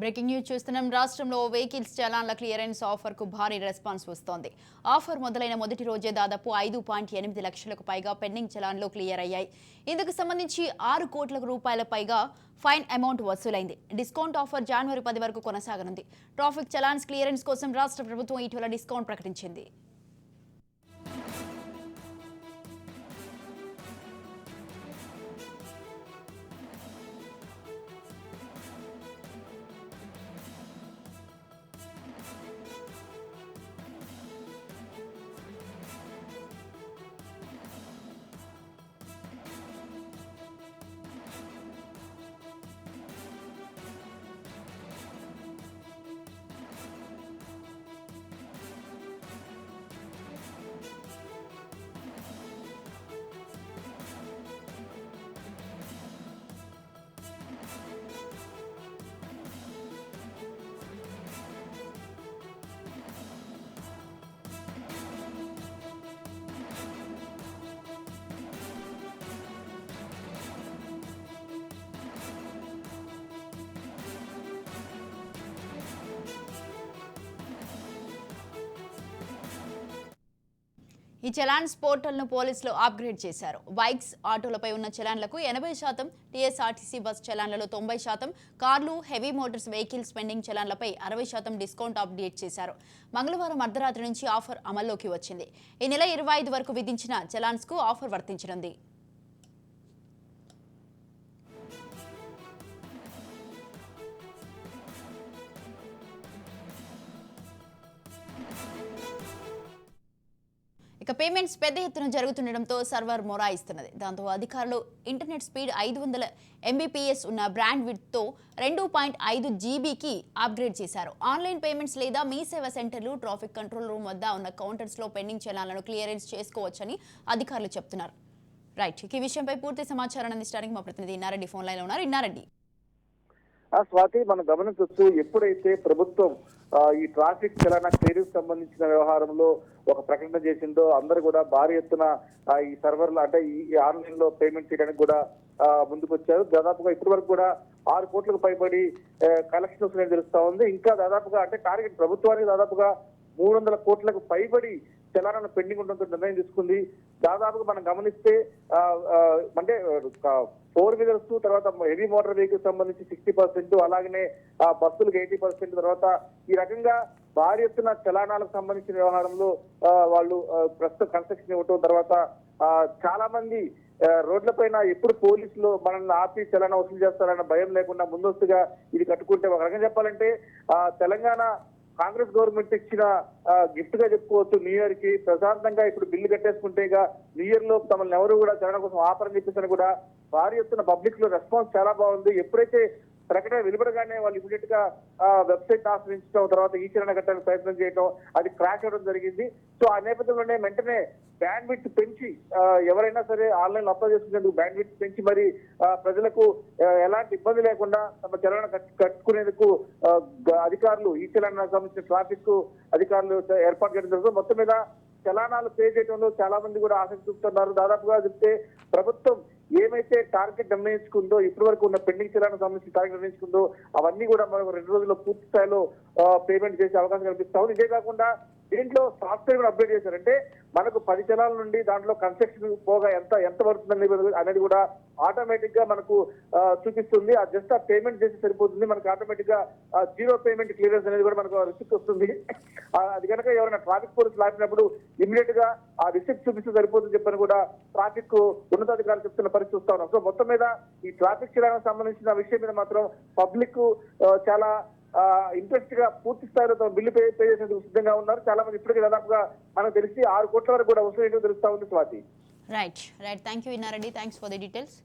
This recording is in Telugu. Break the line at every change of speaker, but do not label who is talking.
బ్రేకింగ్ న్యూస్ చూస్తున్నాం. రాష్ట్రంలో వెహికల్స్ చలాన్ల క్లియరెన్స్ ఆఫర్ కు భారీ రెస్పాన్స్ వస్తోంది. ఆఫర్ మొదలైన మొదటి రోజే దాదాపు 5.8 లక్షలకు పైగా పెండింగ్ చలాన్లు క్లియర్ అయ్యాయి. ఇందుకు సంబంధించి 6 కోట్ల రూపాయల పైగా ఫైన్ అమౌంట్ వసూలైంది. డిస్కౌంట్ ఆఫర్ జనవరి 10 వరకు కొనసాగనుంది. ట్రాఫిక్ చలాన్స్ క్లియరెన్స్ కోసం రాష్ట్ర ప్రభుత్వం ఇటీవల డిస్కౌంట్ ప్రకటించింది. ఈ చలాన్స్ పోర్టల్ను పోలీసులు అప్గ్రేడ్ చేశారు. బైక్స్, ఆటోలపై ఉన్న చలాన్లకు 80%, టీఎస్ఆర్టీసీ బస్ చలాన్లలో 90%, కార్లు, హెవీ మోటార్స్ వెహికల్స్ పెండింగ్ చలాన్లపై 60% డిస్కౌంట్ అప్డేట్ చేశారు. మంగళవారం అర్ధరాత్రి నుంచి ఆఫర్ అమల్లోకి వచ్చింది. ఈ నెల 25 వరకు విధించిన చలాన్స్కు ఆఫర్ వర్తించనుంది. ఇక పేమెంట్స్ పెద్ద ఎత్తున జరుగుతుండటంతో సర్వర్ మొరాయిస్తున్నది. దాంతో అధికారులు ఇంటర్నెట్ స్పీడ్ 500 Mbps ఉన్న బ్రాండ్ విడ్త్తో 2.5 GBకి అప్గ్రేడ్ చేశారు. ఆన్లైన్ పేమెంట్స్ లేదా మీ సేవా సెంటర్లు, ట్రాఫిక్ కంట్రోల్ రూమ్ వద్ద ఉన్న కౌంటర్స్లో పెండింగ్ చలాన్లను క్లియరెన్స్ చేసుకోవచ్చని అధికారులు చెప్తున్నారు. రైట్, ఈ విషయంపై పూర్తి సమాచారం అందించడానికి మా ప్రతినిధి ఇన్నారెడ్డి ఫోన్ లైన్లో ఉన్నారు. ఇన్నారెడ్డి,
స్వాతి, మనం గమనించవచ్చు, ఎప్పుడైతే ప్రభుత్వం ఈ ట్రాఫిక్ చలానా క్లియరెన్స్ సంబంధించిన వ్యవహారంలో ఒక ప్రకటన చేసిందో అందరూ కూడా భారీ ఎత్తున ఈ సర్వర్లు అంటే ఈ ఆన్లైన్ లో పేమెంట్ చేయడానికి కూడా ముందుకు వచ్చారు. దాదాపుగా ఇప్పటి వరకు కూడా 6 కోట్లకు పైబడి కలెక్షన్ వస్తుందని తెలుస్తా ఉంది. ఇంకా దాదాపుగా అంటే టార్గెట్ ప్రభుత్వానికి దాదాపుగా 300 కోట్లకు పైబడి చలానాలను పెండింగ్ ఉండడంతో నిర్ణయం తీసుకుంది. దాదాపుగా మనం గమనిస్తే అంటే 4 వీలర్స్, తర్వాత హెవీ మోటార్ వెహికల్స్ సంబంధించి 60%, అలాగనే బస్సులకు 80%, తర్వాత ఈ రకంగా భారీ ఎత్తున చలానాలకు సంబంధించిన వ్యవహారంలో వాళ్ళు ప్రస్తుతం కన్స్ట్రక్షన్ ఇవ్వటం, తర్వాత చాలా మంది రోడ్లపైన ఎప్పుడు పోలీసులు మనల్ని ఆపి చలానా వసూలు చేస్తారన్న భయం లేకుండా ముందస్తుగా ఇది కట్టుకుంటే, ఒక రకంగా చెప్పాలంటే తెలంగాణ కాంగ్రెస్ గవర్నమెంట్ ఇచ్చిన గిఫ్ట్ గా చెప్పుకోవచ్చు. న్యూ ఇయర్ కి ప్రశాంతంగా ఇప్పుడు బిల్లు కట్టేసుకుంటే ఇక న్యూ ఇయర్ లో తమను ఎవరు కూడా చలన కోసం ఆఫర్ చెప్పేసి కూడా భారీ ఎత్తున పబ్లిక్ లో రెస్పాన్స్ చాలా బాగుంది. ఎప్పుడైతే ప్రకటన వెలువడగానే వాళ్ళు ఇమీడియట్ గా వెబ్సైట్ ఆశ్రయించడం, తర్వాత ఈ చలన కట్టడానికి ప్రయత్నం చేయడం, అది క్రాష్ అవడం జరిగింది. సో ఆ నేపథ్యంలోనే వెంటనే బ్యాండ్ విడ్త్ పెంచి ఎవరైనా సరే ఆన్లైన్ అప్లై చేసుకునేందుకు బ్యాండ్ విడ్త్ పెంచి మరి ప్రజలకు ఎలాంటి ఇబ్బంది లేకుండా తమ చలన కట్టుకునేందుకు అధికారులు ఈ చలనానికి సంబంధించిన ట్రాఫిక్ అధికారులు ఏర్పాటు చేయడం జరుగుతుంది. మొత్తం మీద చలానాలు పే చేయడంలో చాలా మంది కూడా ఆసక్తి చూపుతున్నారు. దాదాపుగా చెప్తే ప్రభుత్వం ఏమైతే టార్గెట్ నిర్ణయించుకుందో, ఇప్పటి వరకు ఉన్న పెండింగ్ చలానికి సంబంధించి టార్గెట్ నిర్ణయించుకుందో అవన్నీ కూడా మనకు 2 రోజుల్లో పూర్తి స్థాయిలో పేమెంట్ చేసే అవకాశం కల్పిస్తా ఉంది. ఇదే కాకుండా దీంట్లో సాఫ్ట్వేర్ కూడా అప్డేట్ చేశారంటే మనకు 10 చలాల నుండి దాంట్లో కన్స్ట్రక్షన్ పోగా ఎంత పడుతుంది అనేది కూడా ఆటోమేటిక్ గా మనకు చూపిస్తుంది. ఆ జస్ట్ ఆ పేమెంట్ చేసి సరిపోతుంది. మనకు ఆటోమేటిక్ గా 0 పేమెంట్ క్లియరెన్స్ అనేది కూడా మనకు రిసిప్ట్ వస్తుంది. అది కనుక ఎవరైనా ట్రాఫిక్ పోలీసులు ఆపినప్పుడు ఇమీడియట్ గా ఆ రిసిప్ట్ చూపిస్తే సరిపోతుంది చెప్పని కూడా ట్రాఫిక్ ఉన్నతాధికారులు చెప్తున్న పరిస్థితి చూస్తా ఉన్నాం. సో మొత్తం మీద ఈ ట్రాఫిక్ చలానికి సంబంధించిన విషయం మీద మాత్రం పబ్లిక్ చాలా ఇంట్రెస్ట్ గా పూర్తి స్థాయిలో బిల్లు పే చేసేందుకు సిద్ధంగా ఉన్నారు. చాలా మంది ఇప్పటికీ దాదాపుగా మనకు తెలిసి 6 కోట్ల వరకు కూడా వసూలు తెలుస్తా ఉంది. Swathi,
right, thank you Inna Reddy, thanks for the details.